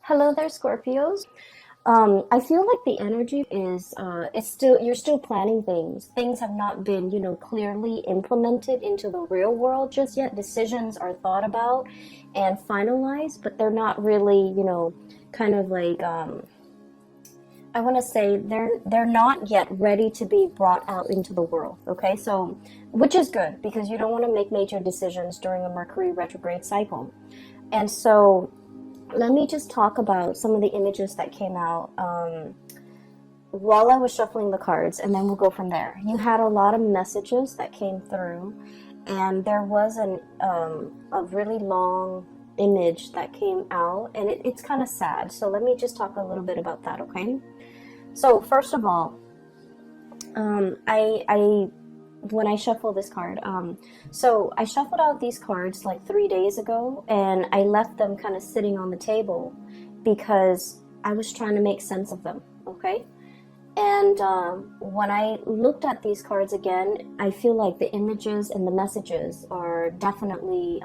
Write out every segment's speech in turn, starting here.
Hello there, Scorpios. I feel like the energy is it's still you're still planning things. Things have not been, clearly implemented into the real world just yet. Decisions are thought about and finalized, but they're not really, kind of like I want to say they're not yet ready to be brought out into the world. Okay, so which is good because you don't want to make major decisions during a Mercury retrograde cycle, and so let me just talk about some of the images that came out while I was shuffling the cards, and then we'll go from there. You had a lot of messages that came through, and there was a really long image that came out, and it's kind of sad. So let me just talk a little bit about that, okay? So first of all, I when I shuffle this card, so I shuffled out these cards like 3 days ago, and I left them kind of sitting on the table because I was trying to make sense of them, okay? And when I looked at these cards again, I feel like the images and the messages are definitely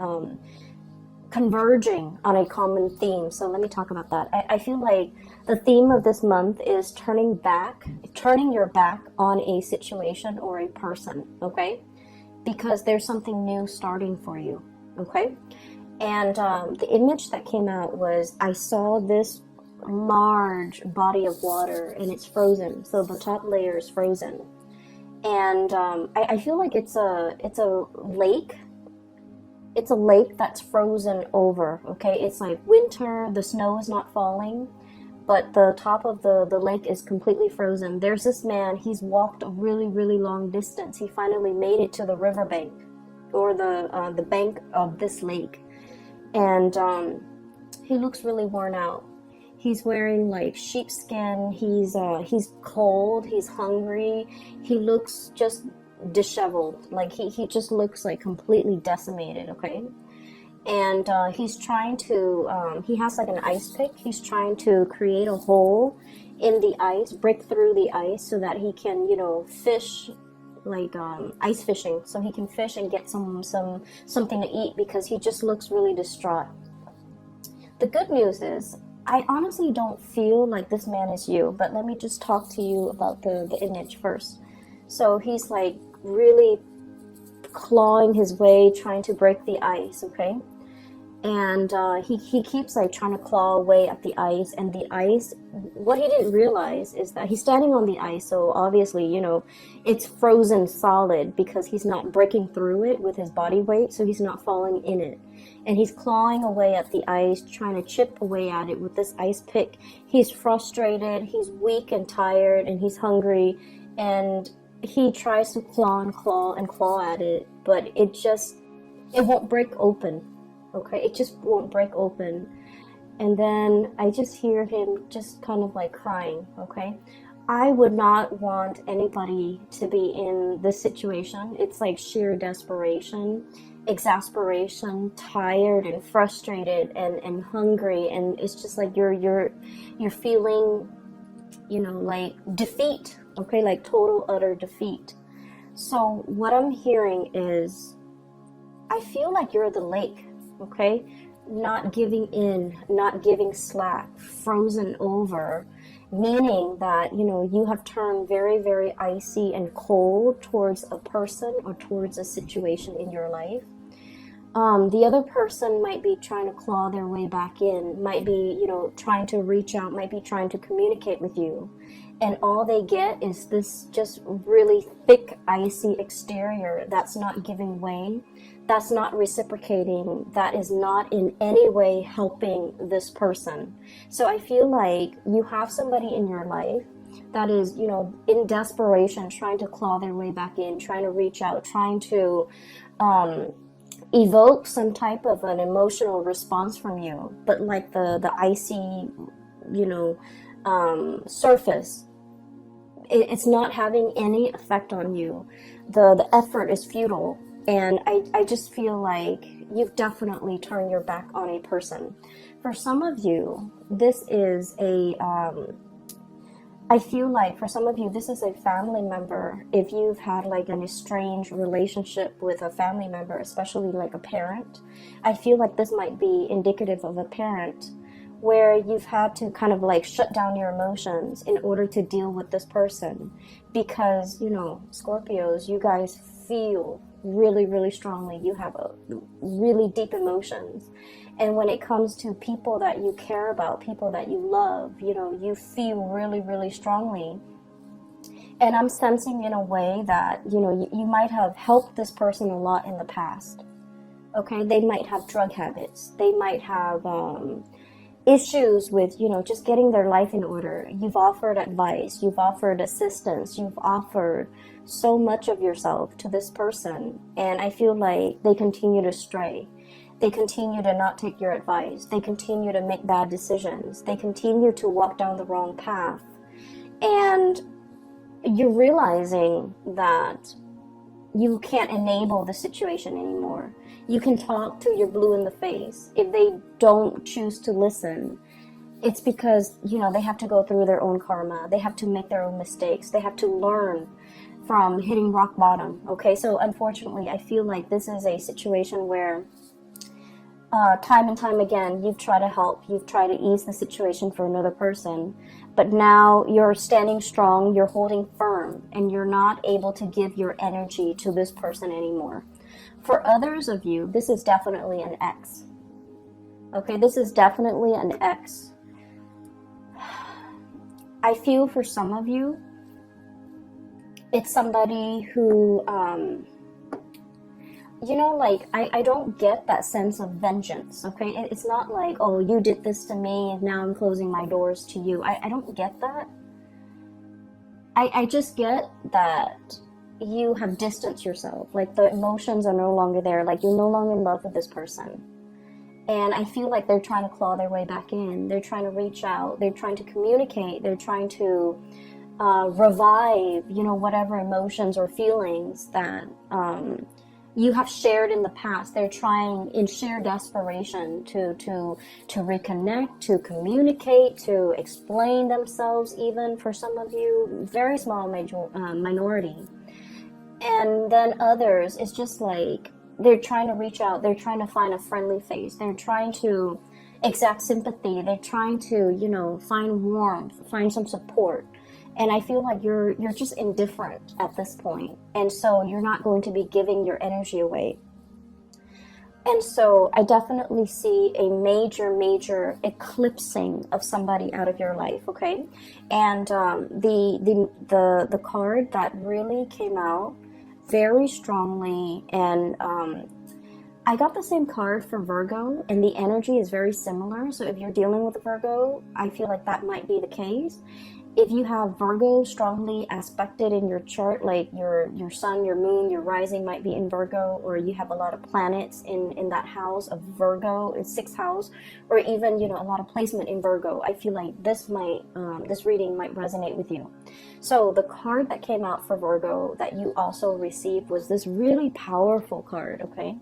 converging on a common theme. So let me talk about that. I feel like the theme of this month is turning your back on a situation or a person, okay? Because there's something new starting for you, okay? And the image that came out was I saw this large body of water and it's frozen. So the top layer is frozen. And I feel like it's a lake. It's a lake that's frozen over, okay? It's like winter, the snow is not falling, but the top of the lake is completely frozen. There's this man, he's walked a really, really long distance. He finally made it to the riverbank, or the bank of this lake. And he looks really worn out. He's wearing like sheepskin, he's cold, he's hungry, he looks just disheveled, like he just looks like completely decimated, okay? And he's trying to he has like an ice pick. He's trying to create a hole in the ice, break through the ice so that he can fish, like ice fishing, so he can fish and get something to eat because he just looks really distraught. The good news is I honestly don't feel like this man is you, but let me just talk to you about the image first. So he's like really clawing his way, trying to break the ice, okay? And he keeps like trying to claw away at the ice, and the ice, what he didn't realize is that he's standing on the ice, so obviously, it's frozen solid because he's not breaking through it with his body weight, so he's not falling in it. And he's clawing away at the ice, trying to chip away at it with this ice pick. He's frustrated, he's weak and tired, and he's hungry, and he tries to claw and claw and claw at it, but it won't break open, okay? It just won't break open. And then I just hear him just kind of like crying, okay? I would not want anybody to be in this situation. It's like sheer desperation, exasperation, tired and frustrated and hungry, and it's just like you're feeling like defeat, okay, like total utter defeat. So what I'm hearing is I feel like you're the lake, okay, not giving in, not giving slack, frozen over, meaning that you have turned very, very icy and cold towards a person or towards a situation in your life. The other person might be trying to claw their way back in, might be, trying to reach out, might be trying to communicate with you. And all they get is this just really thick, icy exterior that's not giving way, that's not reciprocating, that is not in any way helping this person. So I feel like you have somebody in your life that is, in desperation, trying to claw their way back in, trying to reach out, trying to evoke some type of an emotional response from you, but like the icy surface, it's not having any effect on you. The effort is futile, and I just feel like you've definitely turned your back on a person. For some of you, this is I feel like for some of you, this is a family member. If you've had like an estranged relationship with a family member, especially like a parent, I feel like this might be indicative of a parent where you've had to kind of like shut down your emotions in order to deal with this person. Because, you know, Scorpios, you guys feel really, really strongly. You have a really deep emotions. And when it comes to people that you care about, people that you love, you know, you feel really, really strongly. And I'm sensing in a way that, you know, you might have helped this person a lot in the past. Okay, they might have drug habits. They might have issues with, you know, just getting their life in order. You've offered advice. You've offered assistance. You've offered so much of yourself to this person. And I feel like they continue to stray. They continue to not take your advice. They continue to make bad decisions. They continue to walk down the wrong path. And you're realizing that you can't enable the situation anymore. You can talk to your blue in the face. If they don't choose to listen, it's because, you know, they have to go through their own karma. They have to make their own mistakes. They have to learn from hitting rock bottom. Okay, so unfortunately, I feel like this is a situation where time and time again, you've tried to help, you've tried to ease the situation for another person, but now you're standing strong, you're holding firm, and you're not able to give your energy to this person anymore. For others of you, this is definitely an ex. Okay, this is definitely an ex. I feel for some of you, it's somebody who, you know, like, I don't get that sense of vengeance, okay? It's not like, oh, you did this to me, and now I'm closing my doors to you. I don't get that. I just get that you have distanced yourself. Like, the emotions are no longer there. Like, you're no longer in love with this person. And I feel like they're trying to claw their way back in. They're trying to reach out. They're trying to communicate. They're trying to revive, you know, whatever emotions or feelings that you have shared in the past. They're trying in sheer desperation to reconnect, to communicate, to explain themselves. Even for some of you, very small minority. And then others, it's just like they're trying to reach out. They're trying to find a friendly face. They're trying to exact sympathy. They're trying to, you know, find warmth, find some support. And I feel like you're just indifferent at this point. And so you're not going to be giving your energy away. And so I definitely see a major eclipsing of somebody out of your life, okay? And the card that really came out very strongly, and I got the same card for Virgo, and the energy is very similar. So if you're dealing with a Virgo, I feel like that might be the case. If you have Virgo strongly aspected in your chart, like your sun, your moon, your rising might be in Virgo, or you have a lot of planets in that house of Virgo, it's 6th house, or even, you know, a lot of placement in Virgo, I feel like this reading might resonate with you. So the card that came out for Virgo that you also received was this really powerful card, okay?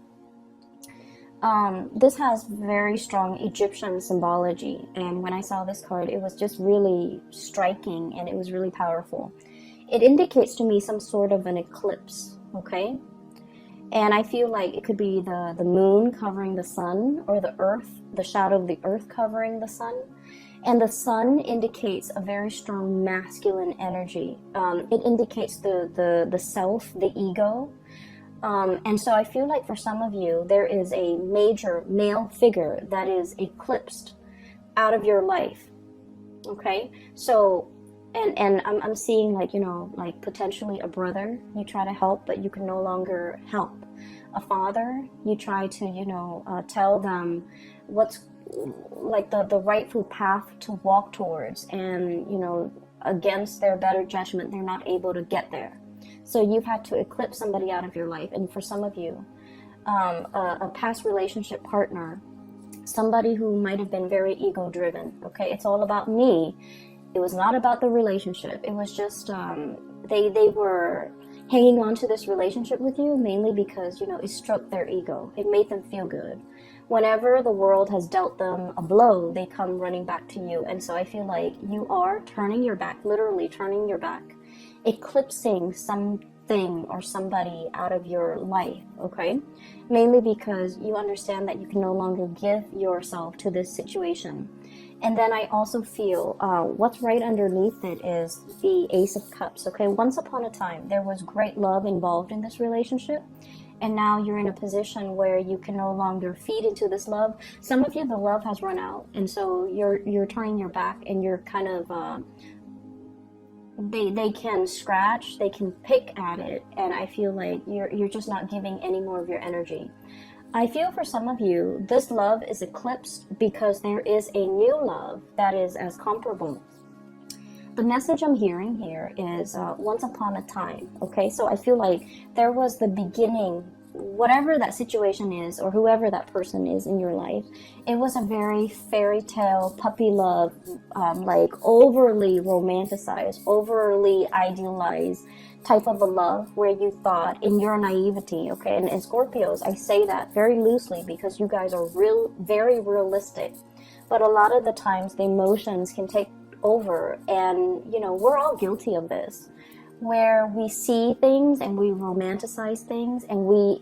This has very strong Egyptian symbology, and when I saw this card, it was just really striking, and it was really powerful. It indicates to me some sort of an eclipse, okay? And I feel like it could be the moon covering the sun, or the earth, the shadow of the earth covering the sun. And the sun indicates a very strong masculine energy. It indicates the self, the ego. And so I feel like for some of you, there is a major male figure that is eclipsed out of your life. Okay? So, and I'm seeing, like, you know, like potentially a brother you try to help, but you can no longer help. A father, you try to, you know, tell them what's like the rightful path to walk towards, and, you know, against their better judgment, they're not able to get there. So you've had to eclipse somebody out of your life. And for some of you, a past relationship partner, somebody who might have been very ego-driven, okay? It's all about me. It was not about the relationship. It was just, they were hanging on to this relationship with you mainly because, you know, it stroked their ego. It made them feel good. Whenever the world has dealt them a blow, they come running back to you. And so I feel like you are turning your back, literally turning your back, eclipsing thing or somebody out of your life, okay? Mainly because you understand that you can no longer give yourself to this situation. And then I also feel what's right underneath it is the Ace of Cups, okay? Once upon a time, there was great love involved in this relationship. And now you're in a position where you can no longer feed into this love. Some of you, the love has run out. And so you're turning your back and you're kind of, they can scratch, they can pick at it. And I feel like you're just not giving any more of your energy. I feel for some of you, this love is eclipsed because there is a new love that is as comparable. The message I'm hearing here is once upon a time, okay? So I feel like there was the beginning, whatever that situation is or whoever that person is in your life, it was a very fairy tale, puppy love, like overly romanticized, overly idealized type of a love where you thought in your naivety, okay? And Scorpios, I say that very loosely because you guys are very realistic. But a lot of the times the emotions can take over, and you know, we're all guilty of this, where we see things and we romanticize things and we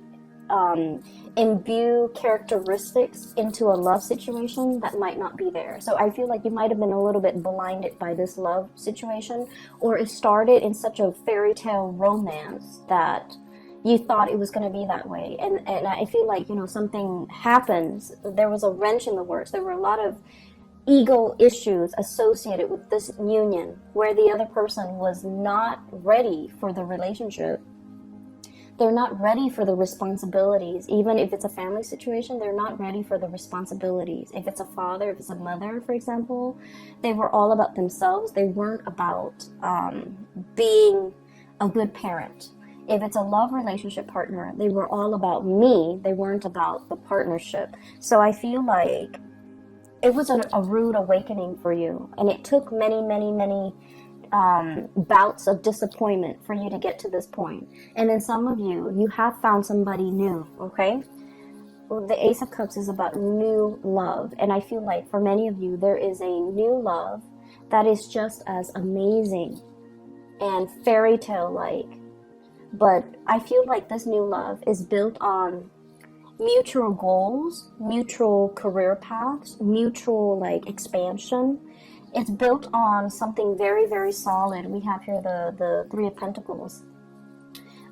imbue characteristics into a love situation that might not be there. So I feel like you might have been a little bit blinded by this love situation, or it started in such a fairy tale romance that you thought it was going to be that way. And I feel like, you know, something happens. There was a wrench in the works. There were a lot of ego issues associated with this union where the other person was not ready for the relationship. They're not ready for the responsibilities. Even if it's a family situation, they're not ready for the responsibilities. If it's a father, if it's a mother, for example, they were all about themselves. They weren't about being a good parent. If it's a love relationship partner, they were all about me. They weren't about the partnership. So I feel like it was a rude awakening for you. And it took many bouts of disappointment for you to get to this point. And then some of you have found somebody new, okay? The Ace of Cups is about new love. And I feel like for many of you, there is a new love that is just as amazing and fairy tale-like. But I feel like this new love is built on mutual goals, mutual career paths, mutual like expansion. It's built on something very solid. We have here the Three of Pentacles.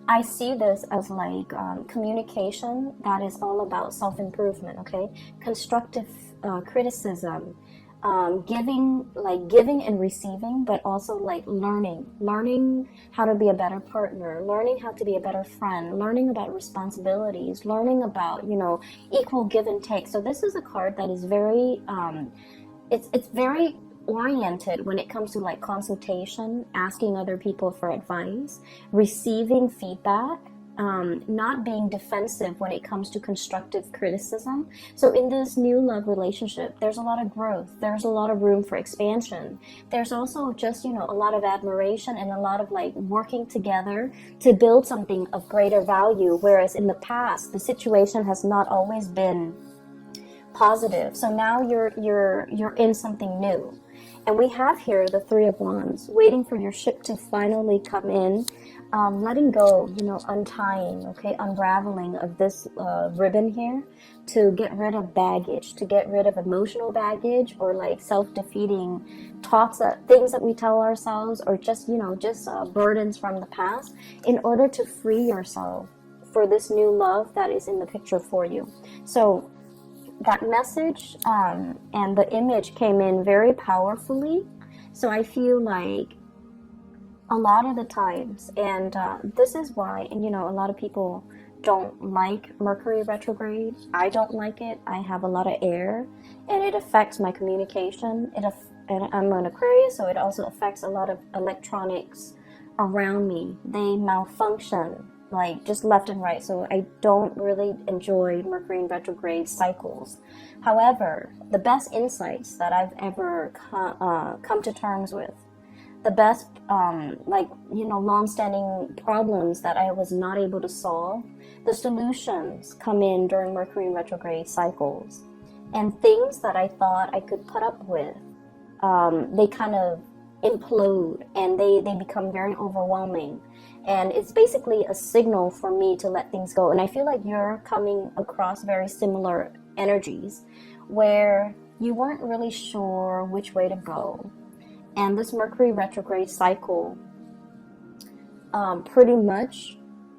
I see this as like communication that is all about self-improvement, okay? Constructive criticism, giving and receiving, but also like learning how to be a better partner, learning how to be a better friend, learning about responsibilities, learning about, you know, equal give and take. So this is a card that is very, it's very oriented when it comes to like consultation, asking other people for advice, receiving feedback, not being defensive when it comes to constructive criticism. So in this new love relationship, there's a lot of growth. There's a lot of room for expansion. There's also just, you know, a lot of admiration and a lot of like working together to build something of greater value. Whereas in the past, the situation has not always been positive. So now you're in something new. And we have here the Three of Wands, waiting for your ship to finally come in, letting go, you know, untying, okay, unraveling of this ribbon here to get rid of baggage, to get rid of emotional baggage or like self-defeating thoughts, things that we tell ourselves, or just, you know, just burdens from the past, in order to free yourself for this new love that is in the picture for you. So that message and the image came in very powerfully. So I feel like a lot of the times, and this is why, you know, a lot of people don't like Mercury retrograde. I don't like it. I have a lot of air and it affects my communication. And I'm an Aquarius, so it also affects a lot of electronics around me. They malfunction like just left and right. So I don't really enjoy Mercury in retrograde cycles. However, the best insights that I've ever come to terms with, the best, like, you know, long-standing problems that I was not able to solve, the solutions come in during Mercury in retrograde cycles. And things that I thought I could put up with, they kind of implode, and they become very overwhelming. And it's basically a signal for me to let things go. And I feel like you're coming across very similar energies where you weren't really sure which way to go. And this Mercury retrograde cycle pretty much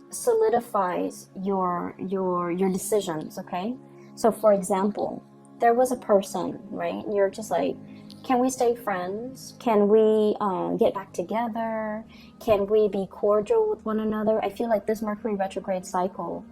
solidifies your decisions, okay? So for example, there was a person, right? You're just like, can we stay friends? Can we get back together? Can we be cordial with one another? I feel like this Mercury retrograde cycle,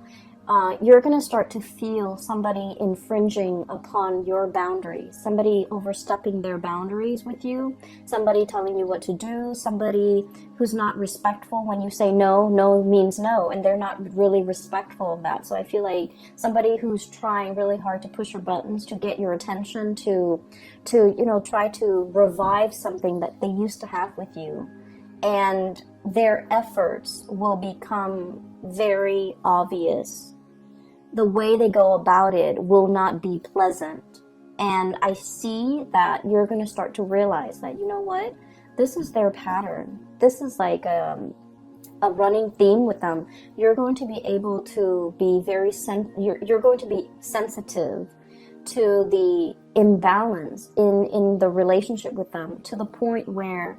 you're going to start to feel somebody infringing upon your boundaries, somebody overstepping their boundaries with you, somebody telling you what to do, somebody who's not respectful when you say no. No means no, and they're not really respectful of that. So I feel like somebody who's trying really hard to push your buttons, to get your attention, to try to revive something that they used to have with you, and their efforts will become very obvious. The way they go about it will not be pleasant. And I see that you're going to start to realize that, you know what, this is their pattern. This is like a running theme with them. You're going to be able to be you're going to be sensitive to the imbalance in the relationship with them, to the point where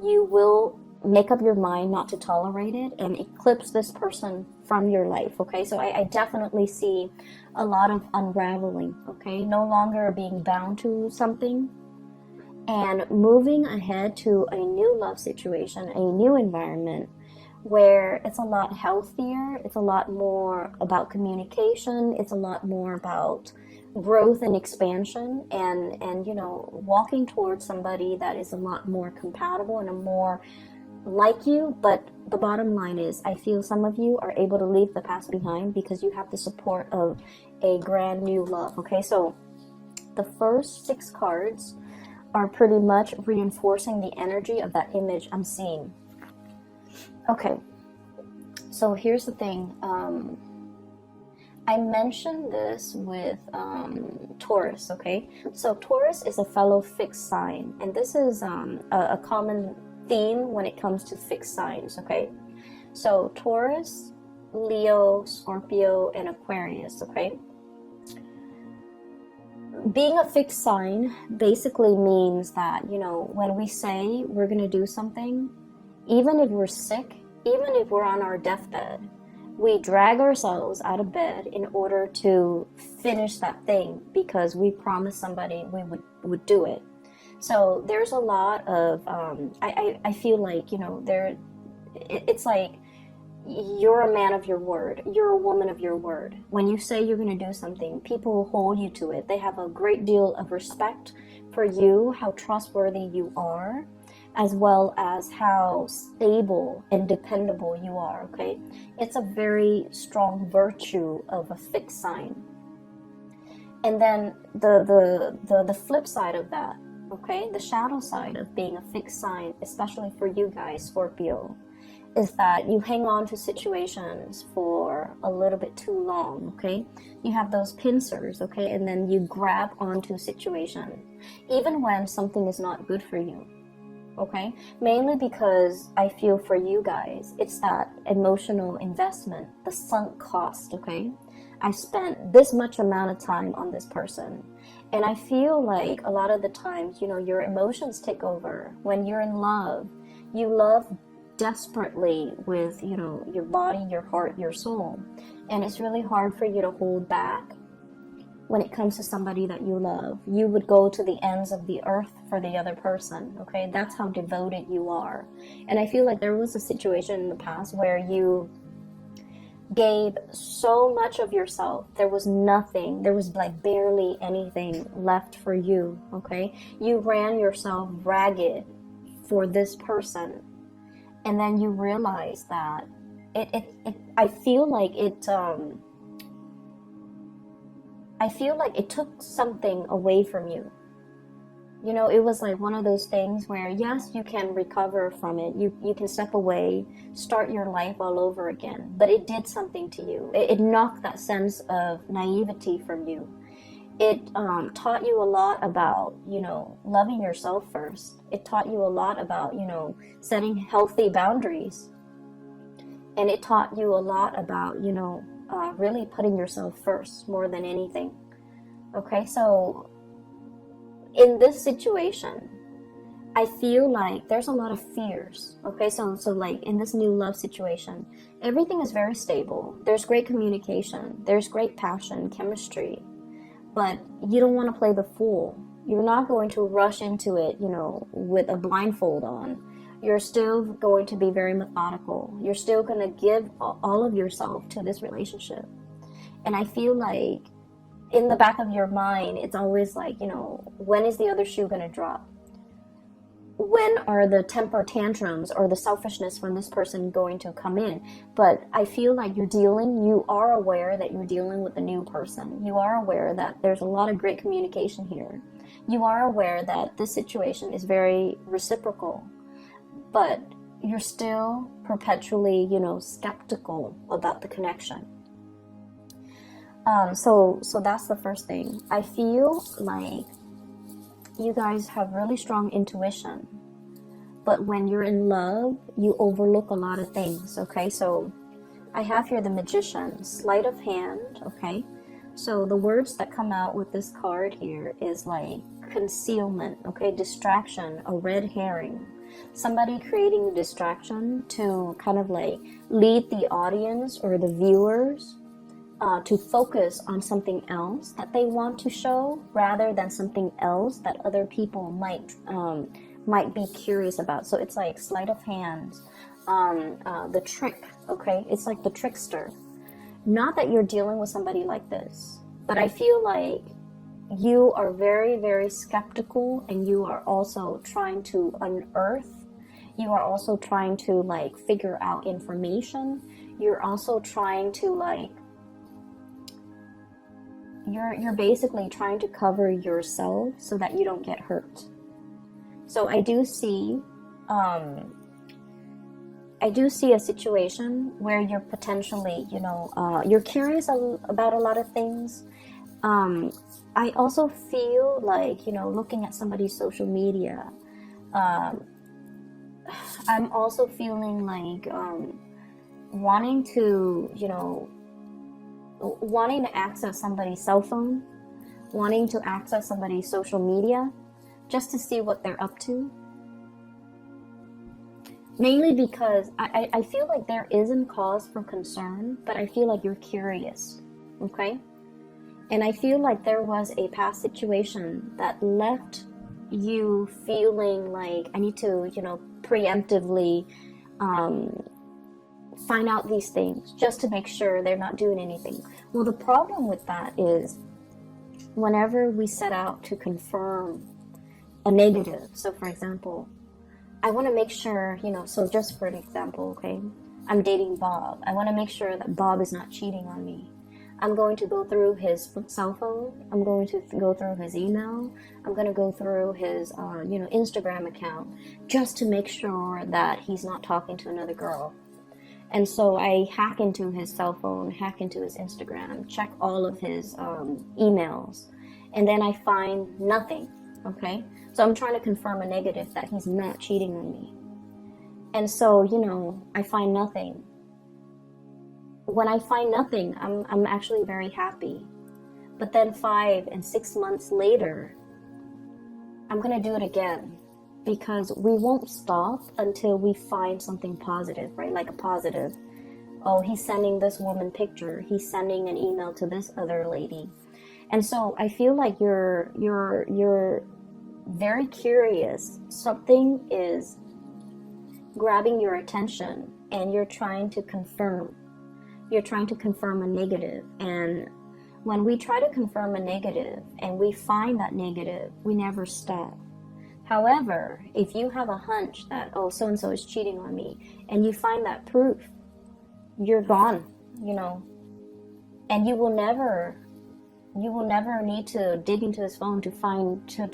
you will make up your mind not to tolerate it and eclipse this person from your life, okay? So I definitely see a lot of unraveling, okay? No longer being bound to something and moving ahead to a new love situation, a new environment where it's a lot healthier, it's a lot more about communication, it's a lot more about growth and expansion, and walking towards somebody that is a lot more compatible and a more like you. But the bottom line is, I feel some of you are able to leave the past behind because you have the support of a brand new love, okay? So the first 6 cards are pretty much reinforcing the energy of that image I'm seeing. Okay, so here's the thing. I mentioned this with Taurus, okay? So Taurus is a fellow fixed sign, and this is a common theme when it comes to fixed signs, okay? So Taurus, Leo, Scorpio, and Aquarius, okay? Being a fixed sign basically means that, when we say we're going to do something, even if we're sick, even if we're on our deathbed, we drag ourselves out of bed in order to finish that thing because we promised somebody we would do it. So there's a lot of, I feel like, it's like you're a man of your word. You're a woman of your word. When you say you're going to do something, people will hold you to it. They have a great deal of respect for you, how trustworthy you are, as well as how stable and dependable you are, okay? It's a very strong virtue of a fixed sign. And then the flip side of that, okay, the shadow side of being a fixed sign, especially for you guys, Scorpio, is that you hang on to situations for a little bit too long, okay? You have those pincers, okay, and then you grab onto a situation, even when something is not good for you, okay? Mainly because I feel for you guys, it's that emotional investment, the sunk cost, okay? I spent this much amount of time on this person. And I feel like a lot of the times, your emotions take over. When you're in love, you love desperately with, your body, your heart, your soul. And it's really hard for you to hold back when it comes to somebody that you love. You would go to the ends of the earth for the other person, okay? That's how devoted you are. And I feel like there was a situation in the past where you gave so much of yourself, there was nothing, there was like barely anything left for you, okay? You ran yourself ragged for this person, and then you realize that I feel like it took something away from you. It was like one of those things where, yes, you can recover from it. You can step away, start your life all over again. But it did something to you. It knocked that sense of naivety from you. It taught you a lot about, you know, loving yourself first. It taught you a lot about, you know, setting healthy boundaries. And it taught you a lot about, you know, really putting yourself first more than anything. Okay, so in this situation, I feel like there's a lot of fears. Okay, so like in this new love situation, everything is very stable. There's great communication. There's great passion, chemistry. But you don't want to play the fool. You're not going to rush into it, you know, with a blindfold on. You're still going to be very methodical. You're still going to give all of yourself to this relationship. And I feel like in the back of your mind, it's always like, you know, when is the other shoe going to drop? When are the temper tantrums or the selfishness from this person going to come in? But I feel like you are aware that you're dealing with a new person. You are aware that there's a lot of great communication here. You are aware that this situation is very reciprocal, but you're still perpetually, you know, skeptical about the connection. So that's the first thing. I feel like you guys have really strong intuition, but when you're in love, you overlook a lot of things. Okay, so I have here the Magician, sleight of hand. Okay, so the words that come out with this card here is like concealment, okay, distraction, a red herring, somebody creating a distraction to kind of like lead the audience or the viewers to focus on something else that they want to show rather than something else that other people might be curious about. So it's like sleight of hand, the trick, okay? It's like the trickster. Not that you're dealing with somebody like this, but I feel like you are very, very skeptical, and you are also trying to unearth. You are also trying to like figure out information. You're also trying to like you're basically trying to cover yourself so that you don't get hurt. So I do see a situation where you're potentially, you know, you're curious about a lot of things. I also feel like, you know, looking at somebody's social media, I'm also feeling like wanting to, you know, wanting to access somebody's cell phone, wanting to access somebody's social media, just to see what they're up to. Mainly because I feel like there isn't cause for concern, but I feel like you're curious, okay? And I feel like there was a past situation that left you feeling like I need to, you know, preemptively find out these things just to make sure they're not doing anything. Well, the problem with that is whenever we set out to confirm a negative, so for example, I want to make sure, you know, so just for an example, okay, I'm dating Bob. I want to make sure that Bob is not cheating on me. I'm going to go through his cell phone. I'm going to go through his email. I'm going to go through his, you know, Instagram account just to make sure that he's not talking to another girl. And so I hack into his cell phone, hack into his Instagram, check all of his emails, and then I find nothing, okay? So I'm trying to confirm a negative that he's not cheating on me. And so, you know, I find nothing. When I find nothing, I'm actually very happy. But then 5 and 6 months later, I'm gonna do it again. Because we won't stop until we find something positive, right? Like a positive. Oh, he's sending this woman picture. He's sending an email to this other lady. And so I feel like you're very curious. Something is grabbing your attention and you're trying to confirm. You're trying to confirm a negative. And when we try to confirm a negative and we find that negative, we never stop. However, if you have a hunch that, oh, so-and-so is cheating on me, and you find that proof, you're gone, you know, and you will never need to dig into his phone to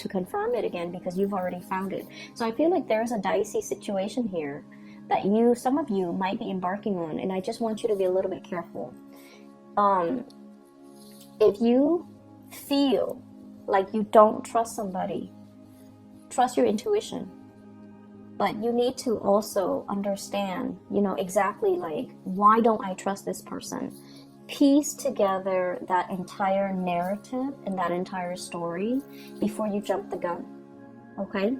confirm it again because you've already found it. So I feel like there's a dicey situation here that some of you might be embarking on, and I just want you to be a little bit careful. If you feel like you don't trust somebody, trust your intuition. But you need to also understand, exactly like, why don't I trust this person? Piece together that entire narrative and that entire story before you jump the gun, okay?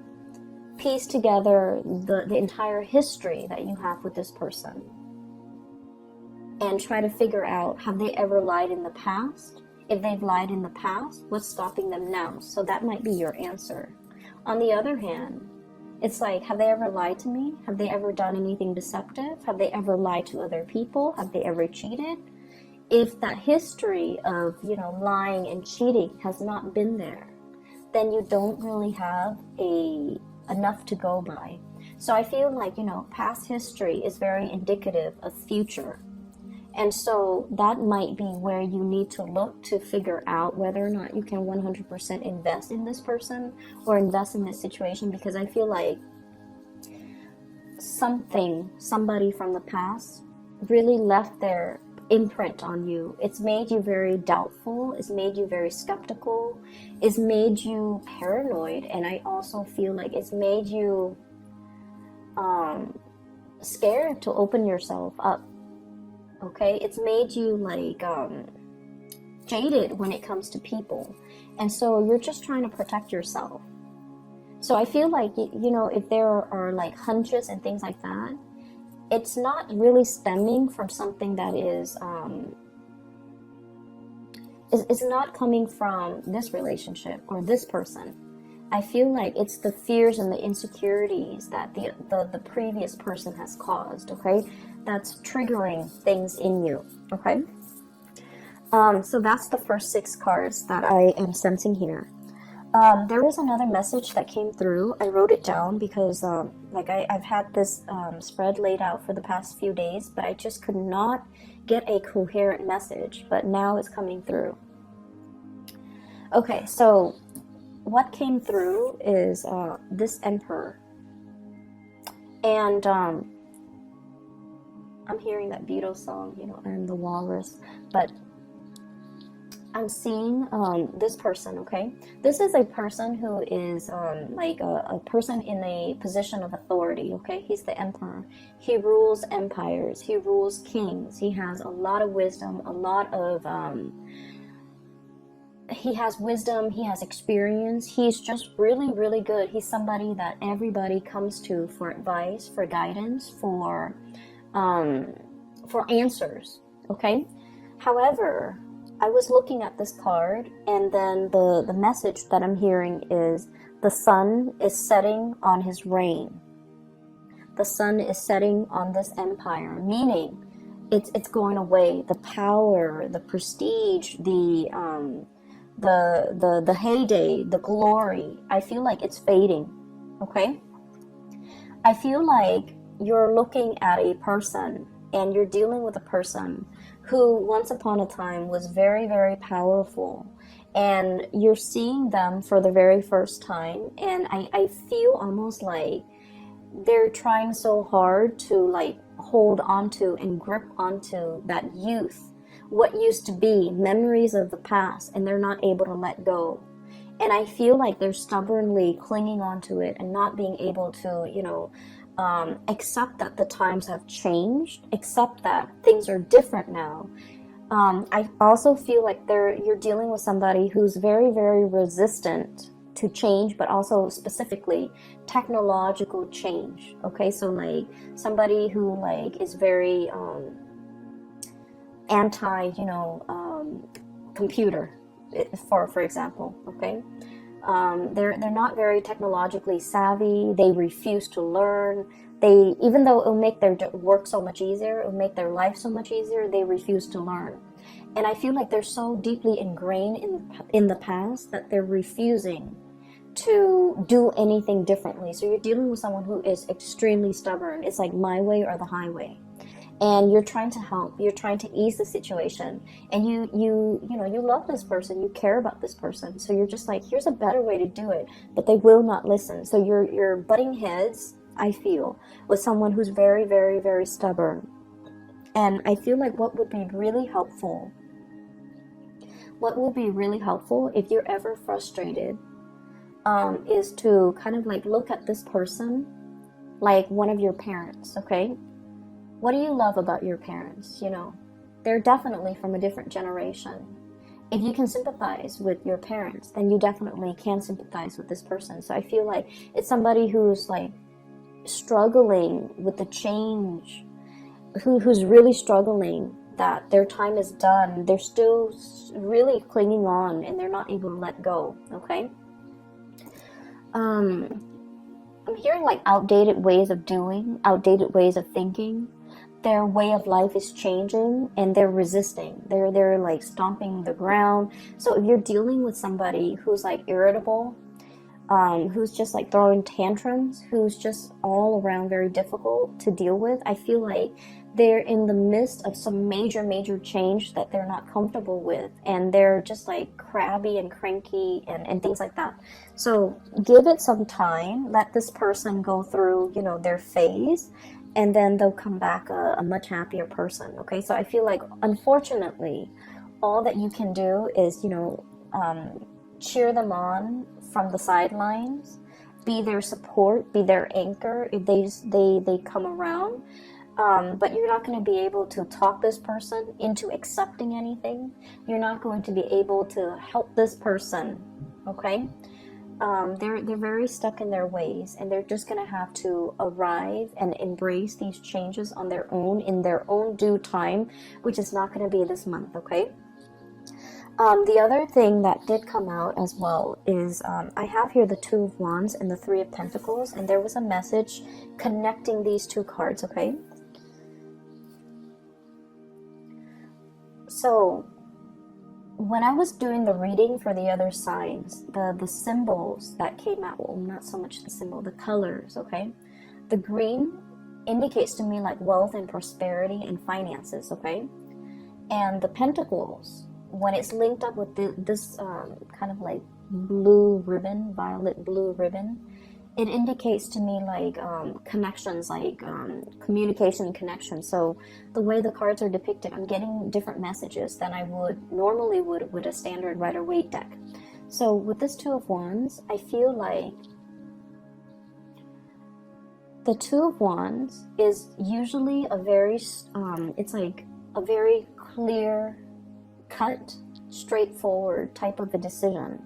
Piece together the entire history that you have with this person. And try to figure out, have they ever lied in the past? If they've lied in the past, what's stopping them now? So that might be your answer. On the other hand, it's like, have they ever lied to me? Have they ever done anything deceptive? Have they ever lied to other people? Have they ever cheated? If that history of, lying and cheating has not been there, then you don't really have enough to go by. So I feel like, past history is very indicative of future. And so that might be where you need to look to figure out whether or not you can 100% invest in this person or invest in this situation, because I feel like somebody from the past really left their imprint on you. It's made you very doubtful. It's made you very skeptical. It's made you paranoid. And I also feel like it's made you scared to open yourself up. Okay, it's made you like jaded when it comes to people, and so you're just trying to protect yourself. So I feel like, if there are like hunches and things like that, it's not really stemming from something that is not coming from this relationship or this person. I feel like it's the fears and the insecurities that the previous person has caused, okay? That's triggering things in you, okay? So that's the first 6 cards that I am sensing here. There was another message that came through. I wrote it down because I've had this spread laid out for the past few days, but I just could not get a coherent message, but now it's coming through. Okay, so what came through is this Emperor. And I'm hearing that Beatles song, I'm the walrus, but I'm seeing this person, okay? This is a person who is like a person in a position of authority, okay? He's the Emperor. He rules empires. He rules kings. He has a lot of wisdom, a lot of... he has wisdom, he has experience, he's just really, really good. He's somebody that everybody comes to for advice, for guidance, for answers, okay? However, I was looking at this card, and then the message that I'm hearing is the sun is setting on his reign. The sun is setting on this empire, meaning it's going away. The power, the prestige, the heyday, the glory, I feel like it's fading, okay? I feel like you're looking at a person and you're dealing with a person who once upon a time was very, very powerful, and you're seeing them for the very first time, and I feel almost like they're trying so hard to like hold onto and grip onto that youth, what used to be, memories of the past, and they're not able to let go. And I feel like they're stubbornly clinging onto it and not being able to, accept that the times have changed, accept that things are different now. I also feel like you're dealing with somebody who's very, very resistant to change, but also specifically technological change. Okay, so like somebody who like is very anti, computer, for example. Okay, they're not very technologically savvy. They refuse to learn. Even though it'll make their work so much easier, it'll make their life so much easier, they refuse to learn. And I feel like they're so deeply ingrained in the past that they're refusing to do anything differently. So you're dealing with someone who is extremely stubborn. It's like my way or the highway. And you're trying to help, you're trying to ease the situation, and you love this person, you care about this person, so you're just like, here's a better way to do it, but they will not listen. So you're butting heads, I feel, with someone who's very, very, very stubborn. And I feel like what would be really helpful what will be really helpful if you're ever frustrated is to kind of like look at this person like one of your parents, okay? What do you love about your parents? You know, they're definitely from a different generation. If you can sympathize with your parents, then you definitely can sympathize with this person. So I feel like it's somebody who's like struggling with the change, who's really struggling that their time is done. They're still really clinging on and they're not able to let go, okay? I'm hearing like outdated ways of doing, outdated ways of thinking. Their way of life is changing and they're resisting. They're like stomping the ground. So if you're dealing with somebody who's like irritable, who's just like throwing tantrums, who's just all around very difficult to deal with, I feel like they're in the midst of some major change that they're not comfortable with, and they're just like crabby and cranky and things like that. So give it some time, let this person go through, you know, their phase, and then they'll come back a much happier person, okay? So I feel like, unfortunately, all that you can do is, you know, cheer them on from the sidelines, be their support, be their anchor if they come around. But you're not going to be able to talk this person into accepting anything. You're not going to be able to help this person, okay? They're very stuck in their ways, and they're just going to have to arrive and embrace these changes on their own in their own due time, which is not going to be this month, okay? The other thing that did come out as well is I have here the Two of Wands and the Three of Pentacles, and there was a message connecting these two cards, okay? So when I was doing the reading for the other signs, the symbols that came out, well, not so much the symbol, the colors, okay? The green indicates to me like wealth and prosperity and finances, okay? And the pentacles, when it's linked up with this kind of like blue ribbon, violet blue ribbon, it indicates to me like connections, like communication connection. So the way the cards are depicted, I'm getting different messages than I would normally would with a standard Rider-Waite deck. So with this Two of Wands, I feel like the Two of Wands is usually a very, it's like a very clear cut, straightforward type of a decision.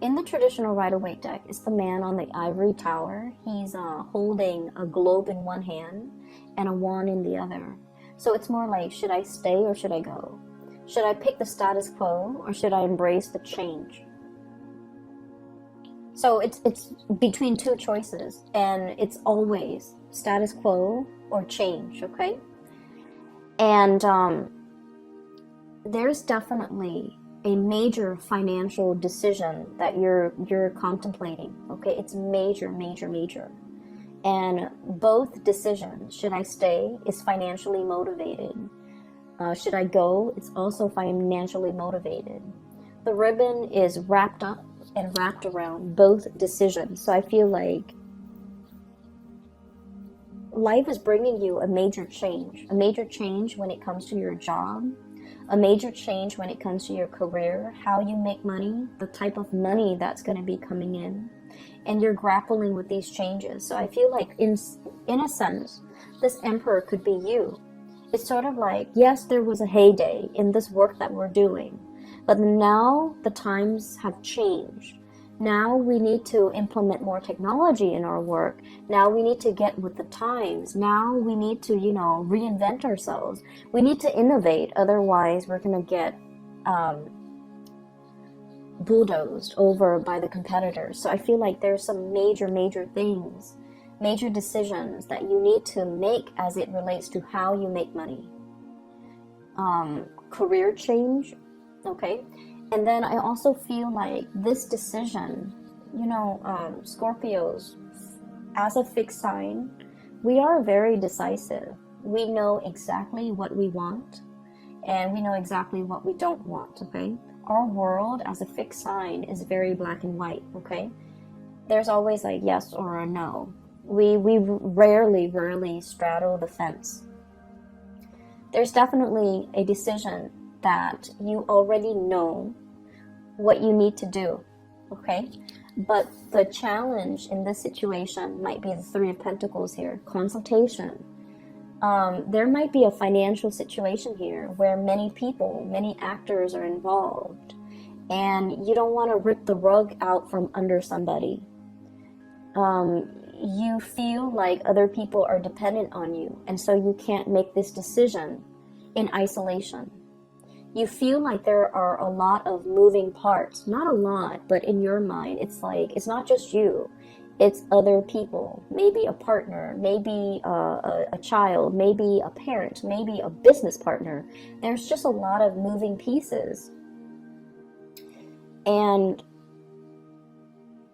In the traditional Rider-Waite deck, it's the man on the ivory tower. He's holding a globe in one hand and a wand in the other. So it's more like, should I stay or should I go? Should I pick the status quo or should I embrace the change? So it's between two choices, and it's always status quo or change, okay? And there's definitely a major financial decision that you're contemplating, okay? It's major. And both decisions, should I stay, is financially motivated. Should I go, it's also financially motivated. The ribbon is wrapped up and wrapped around both decisions. So I feel like life is bringing you a major change when it comes to your job, a major change when it comes to your career, how you make money, the type of money that's going to be coming in, and you're grappling with these changes. So I feel like in a sense, this Emperor could be you. It's sort of like, yes, there was a heyday in this work that we're doing, but now the times have changed. Now we need to implement more technology in our work. Now we need to get with the times. Now we need to, you know, reinvent ourselves. We need to innovate. Otherwise, we're going to get bulldozed over by the competitors. So I feel like there's some major things, major decisions that you need to make as it relates to how you make money. Career change, okay? And then I also feel like this decision, you know, Scorpios, as a fixed sign, we are very decisive. We know exactly what we want, and we know exactly what we don't want, okay? Our world as a fixed sign is very black and white, okay? There's always a yes or a no. We rarely straddle the fence. There's definitely a decision that you already know what you need to do, okay? But the challenge in this situation might be the Three of Pentacles here, consultation. There might be a financial situation here where many people, many actors are involved, and you don't want to rip the rug out from under somebody. You feel like other people are dependent on you, and so you can't make this decision in isolation. You feel like there are a lot of moving parts, not a lot, but in your mind, it's like, it's not just you, it's other people, maybe a partner, maybe a child, maybe a parent, maybe a business partner. There's just a lot of moving pieces. And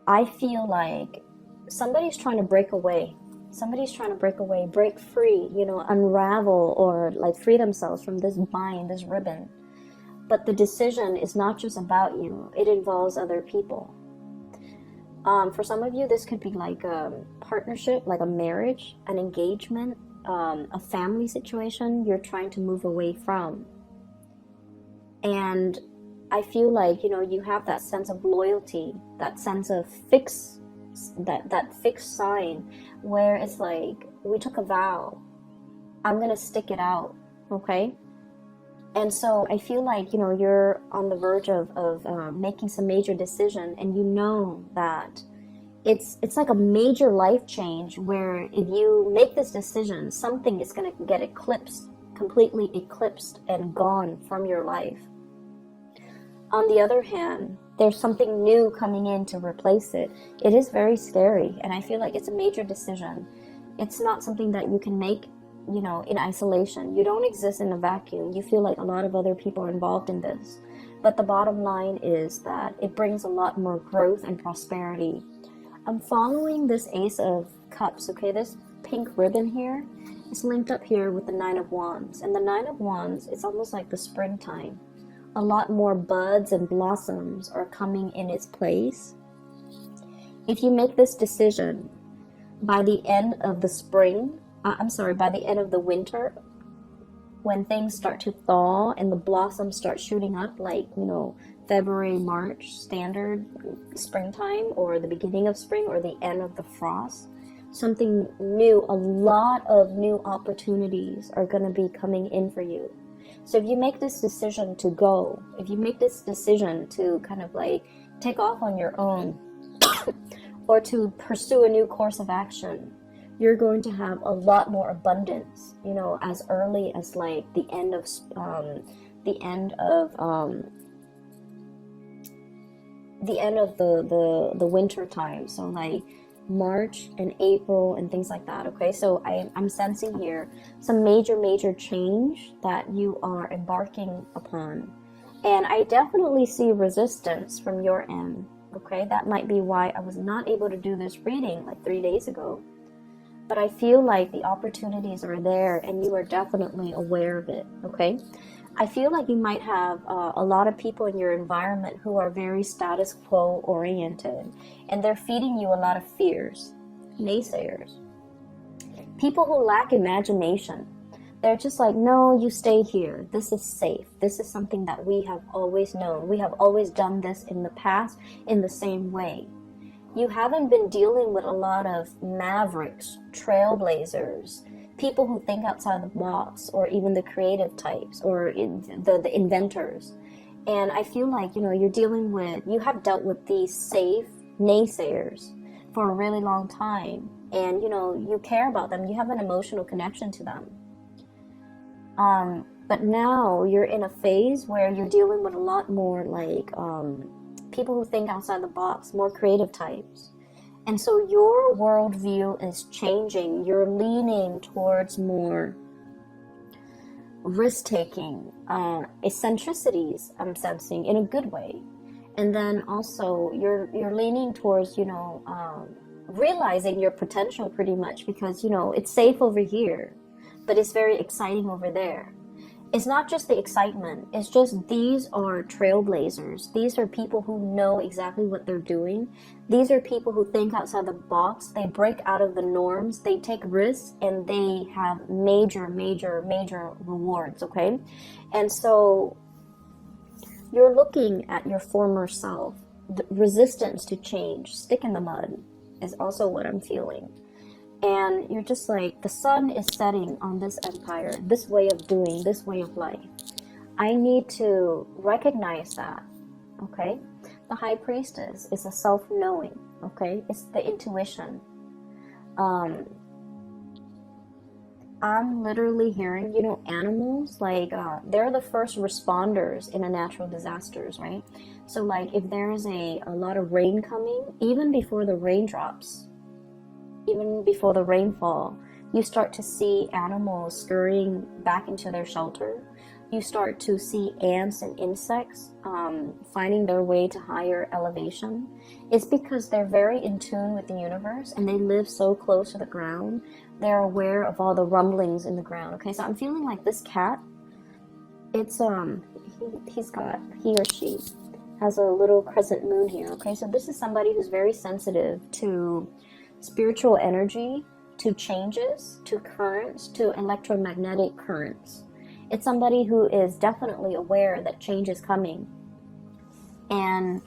I feel like somebody's trying to break away. Somebody's trying to break away, break free, you know, unravel, or like free themselves from this bind, this ribbon. But the decision is not just about you. It involves other people. For some of you, this could be like a partnership, like a marriage, an engagement, a family situation you're trying to move away from. And I feel like, you know, you have that sense of loyalty, that sense of that fixed sign where it's like, we took a vow, I'm going to stick it out, okay? And so I feel like, you know, you're on the verge of making some major decision, and you know that it's like a major life change where if you make this decision, something is going to get eclipsed, completely eclipsed and gone from your life. On the other hand, there's something new coming in to replace it. It is very scary, and I feel like it's a major decision. It's not something that you can make, you know, in isolation. You don't exist in a vacuum. You feel like a lot of other people are involved in this. But the bottom line is that it brings a lot more growth and prosperity. I'm following this Ace of Cups, okay? This pink ribbon here is linked up here with the Nine of Wands. And the Nine of Wands, it's almost like the springtime. A lot more buds and blossoms are coming in its place. If you make this decision by the end of the spring, by the end of the winter, when things start to thaw and the blossoms start shooting up, like, you know, February, March, standard springtime, or the beginning of spring, or the end of the frost, something new, a lot of new opportunities are going to be coming in for you. So if you make this decision to go, if you make this decision to kind of like take off on your own or to pursue a new course of action, you're going to have a lot more abundance, you know, as early as like the end of the winter time. So like March and April and things like that, okay? So I'm sensing here some major change that you are embarking upon. And I definitely see resistance from your end, okay? That might be why I was not able to do this reading like 3 days ago. But I feel like the opportunities are there, and you are definitely aware of it, okay? I feel like you might have a lot of people in your environment who are very status quo oriented, and they're feeding you a lot of fears, naysayers. People who lack imagination. They're just like, no, you stay here. This is safe. This is something that we have always known. We have always done this in the past in the same way. You haven't been dealing with a lot of mavericks, trailblazers, people who think outside the box, or even the creative types, or the inventors. And I feel like, you know, you have dealt with these safe naysayers for a really long time. And, you know, you care about them. You have an emotional connection to them. But now you're in a phase where you're dealing with a lot more like people who think outside the box, more creative types. And so your worldview is changing. You're leaning towards more risk-taking, eccentricities, I'm sensing, in a good way. And then also you're leaning towards, you know, realizing your potential pretty much, because, you know, it's safe over here, but it's very exciting over there. It's not just the excitement. It's just these are trailblazers. These are people who know exactly what they're doing. These are people who think outside the box. They break out of the norms. They take risks, and they have major rewards, okay? And so You're looking at your former self. The resistance to change, stick in the mud, is also what I'm feeling. And you're just like, the sun is setting on this empire, this way of doing, this way of life. I need to recognize that, okay? The high priestess is a self-knowing, okay? It's the intuition. I'm literally hearing, you know, animals, like, they're the first responders in a natural disasters, right? So, like, if there's a lot of rain coming, even before the raindrops, even before the rainfall, you start to see animals scurrying back into their shelter. You start to see ants and insects finding their way to higher elevation. It's because they're very in tune with the universe and they live so close to the ground. They're aware of all the rumblings in the ground. Okay, so I'm feeling like this cat, it's he or she has a little crescent moon here. Okay, so this is somebody who's very sensitive to spiritual energy, to changes, to currents, to electromagnetic currents. It's somebody who is definitely aware that change is coming. And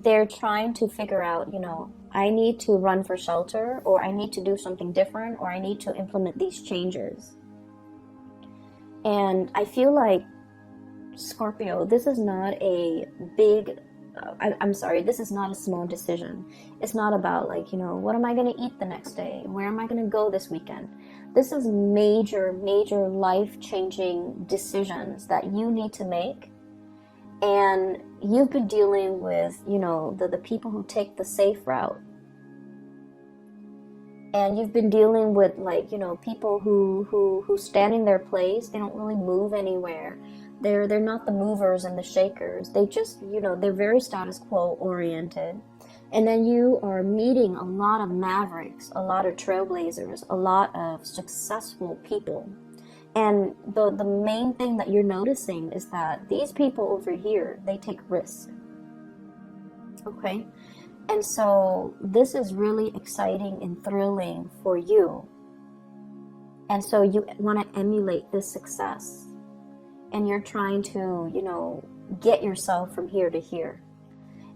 they're trying to figure out, you know, I need to run for shelter, or I need to do something different, or I need to implement these changes. And I feel like, Scorpio, this is not a big, I'm sorry, this is not a small decision. It's not about, like, you know, what am I going to eat the next day? Where am I going to go this weekend? This is major, major life-changing decisions that you need to make. And you've been dealing with, you know, the people who take the safe route. And you've been dealing with, like, you know, people who stand in their place. They don't really move anywhere. They're not the movers and the shakers. They just, you know, they're very status quo oriented. And then you are meeting a lot of mavericks, a lot of trailblazers, a lot of successful people. And the main thing that you're noticing is that these people over here, they take risks. Okay? And so this is really exciting and thrilling for you. And so you want to emulate this success. And you're trying to, you know, get yourself from here to here.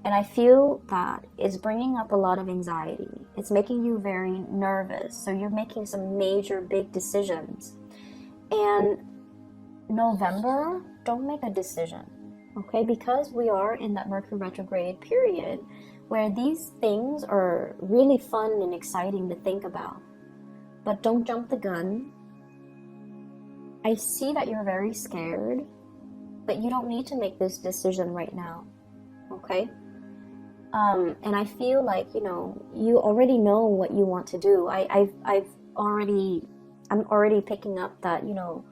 And I feel that it's bringing up a lot of anxiety. It's making you very nervous. So you're making some major big decisions. And November, don't make a decision, okay? Because we are in that Mercury retrograde period where these things are really fun and exciting to think about. But don't jump the gun. I see that you're very scared, but you don't need to make this decision right now, okay? And I feel like, you know, you already know what you want to do. I'm already picking up that, you know,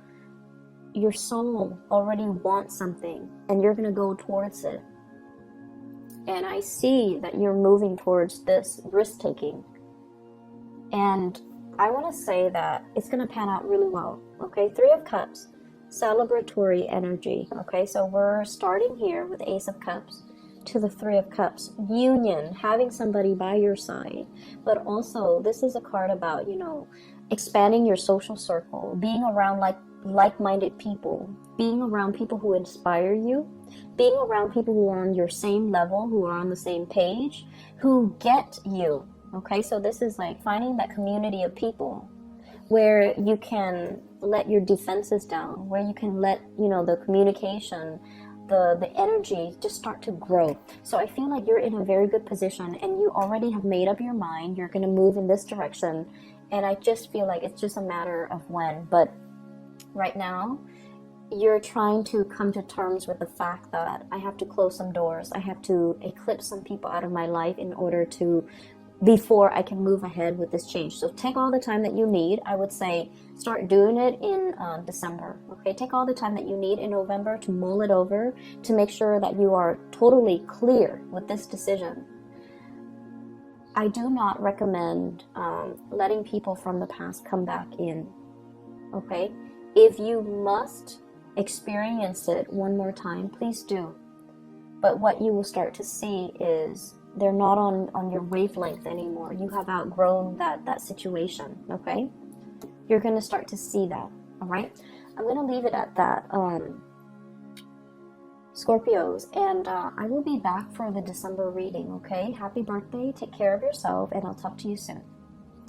your soul already wants something and you're going to go towards it. And I see that you're moving towards this risk-taking. And I want to say that it's going to pan out really well, okay? 3 of Cups, celebratory energy, okay? So we're starting here with Ace of Cups to the 3 of Cups. Union, having somebody by your side. But also, this is a card about, you know, expanding your social circle, being around like-minded people, being around people who inspire you, being around people who are on your same level, who are on the same page, who get you, okay? So this is like finding that community of people where you can let your defenses down, where you can let, you know, the communication, the energy just start to grow. So I feel like you're in a very good position and you already have made up your mind. You're going to move in this direction. And I just feel like it's just a matter of when. But right now, you're trying to come to terms with the fact that I have to close some doors. I have to eclipse some people out of my life in order to, before I can move ahead with this change. So take all the time that you need. I would say start doing it in December. Okay, take all the time that you need in November to mull it over, to make sure that you are totally clear with this decision. I do not recommend letting people from the past come back in. Okay, if you must experience it one more time, please do. But what you will start to see is they're not on your wavelength anymore. You have outgrown that situation, okay? You're going to start to see that, all right? I'm going to leave it at that. Scorpios, and I will be back for the December reading, okay? Happy birthday, take care of yourself, and I'll talk to you soon.